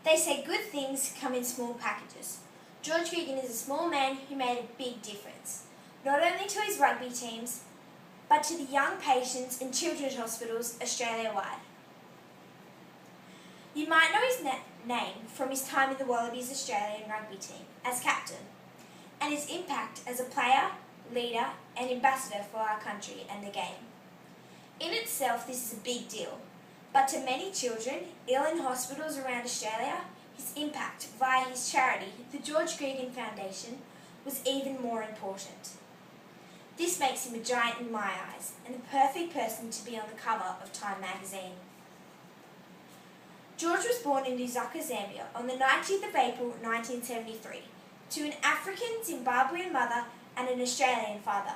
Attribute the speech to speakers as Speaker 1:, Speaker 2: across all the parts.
Speaker 1: They say good things come in small packages. George Gregan is a small man who made a big difference, not only to his rugby teams, but to the young patients in children's hospitals Australia-wide. You might know his name from his time in the Wallabies Australian rugby team as captain, and his impact as a player, leader and ambassador for our country and the game. In itself, this is a big deal, but to many children ill in hospitals around Australia, his impact via his charity, the George Gregan Foundation, was even more important. This makes him a giant in my eyes and the perfect person to be on the cover of Time magazine. George was born in Lusaka, Zambia on the 19th of April 1973 to an African Zimbabwean mother and an Australian father,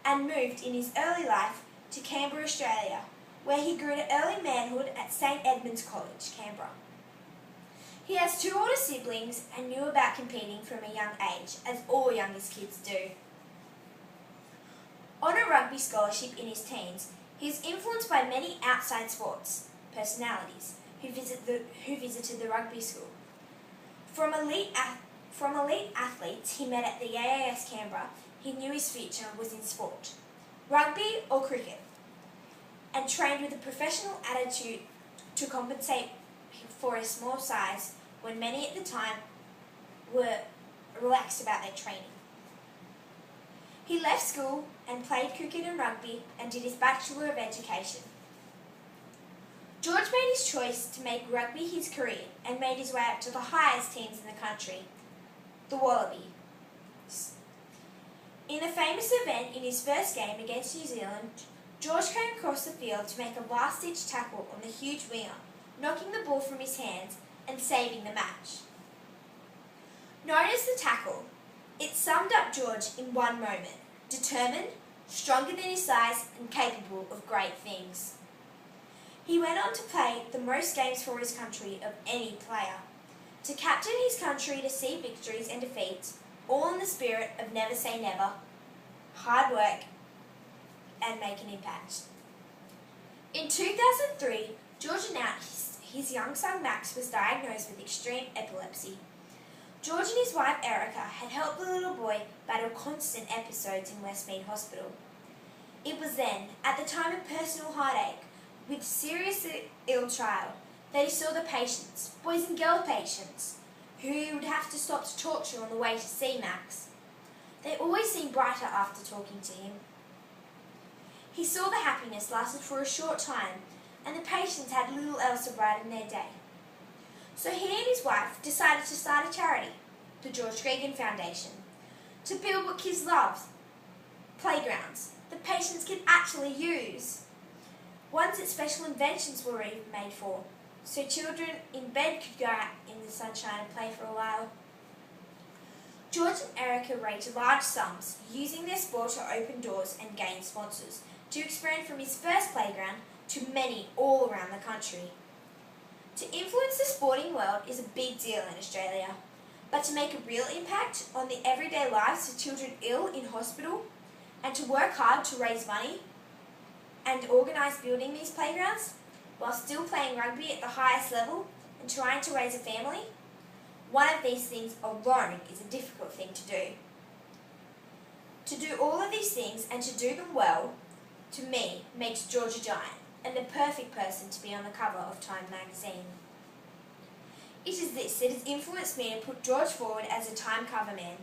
Speaker 1: and moved in his early life to Canberra, Australia, where he grew to early manhood at St Edmund's College, Canberra. He has two older siblings and knew about competing from a young age, as all youngest kids do. On a rugby scholarship in his teens, he is influenced by many outside sports personalities who visited the rugby school. From elite athletes he met at the AAS Canberra, he knew his future was in sport, rugby or cricket, and trained with a professional attitude to compensate for his small size when many at the time were relaxed about their training. He left school and played cricket and rugby and did his Bachelor of Education. George made his choice to make rugby his career and made his way up to the highest teams in the country, the Wallabies. In a famous event in his first game against New Zealand, George came across the field to make a last-ditch tackle on the huge winger, knocking the ball from his hands and saving the match. Known as the tackle, it summed up George in one moment: determined, stronger than his size and capable of great things. He went on to play the most games for his country of any player, to captain his country to see victories and defeats, all in the spirit of never say never, hard work and make an impact. In 2003, George announced his young son Max was diagnosed with extreme epilepsy. George and his wife Erica had helped the little boy battle constant episodes in Westmead Hospital. It was then, at the time of personal heartache, with seriously ill child, that he saw the patients, boys and girl patients, who he would have to stop to torture on the way to see Max. They always seemed brighter after talking to him. He saw the happiness lasted for a short time, and the patients had little else to brighten their day. So he and his wife decided to start a charity, the George Gregan Foundation, to build what kids love, playgrounds that patients can actually use, ones that special inventions were even made for, so children in bed could go out in the sunshine and play for a while. George and Erica raised large sums, using their sport to open doors and gain sponsors, to expand from his first playground to many all around the country. To influence the sporting world is a big deal in Australia, but to make a real impact on the everyday lives of children ill in hospital, and to work hard to raise money and organise building these playgrounds, while still playing rugby at the highest level and trying to raise a family, one of these things alone is a difficult thing to do. To do all of these things and to do them well, to me, makes George a giant and the perfect person to be on the cover of Time magazine. It is this that has influenced me to put George forward as a Time cover man.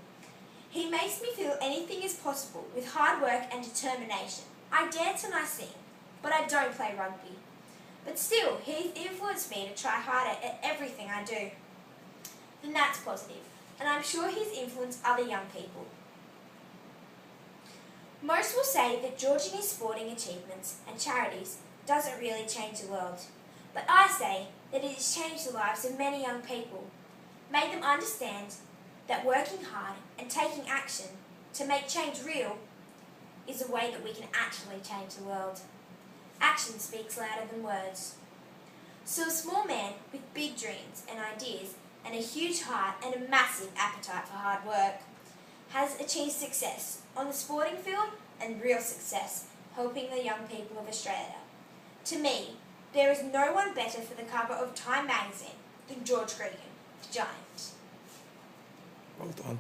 Speaker 1: He makes me feel anything is possible with hard work and determination. I dance and I sing, but I don't play rugby. But still, he's influenced me to try harder at everything I do. And that's positive, and I'm sure he's influenced other young people. Most will say that George and his sporting achievements and charities doesn't really change the world, but I say that it has changed the lives of many young people, made them understand that working hard and taking action to make change real is a way that we can actually change the world. Action speaks louder than words. So a small man with big dreams and ideas and a huge heart and a massive appetite for hard work has achieved success on the sporting field and real success helping the young people of Australia. To me, there is no one better for the cover of Time magazine than George Gregan, the Giant.
Speaker 2: Well done.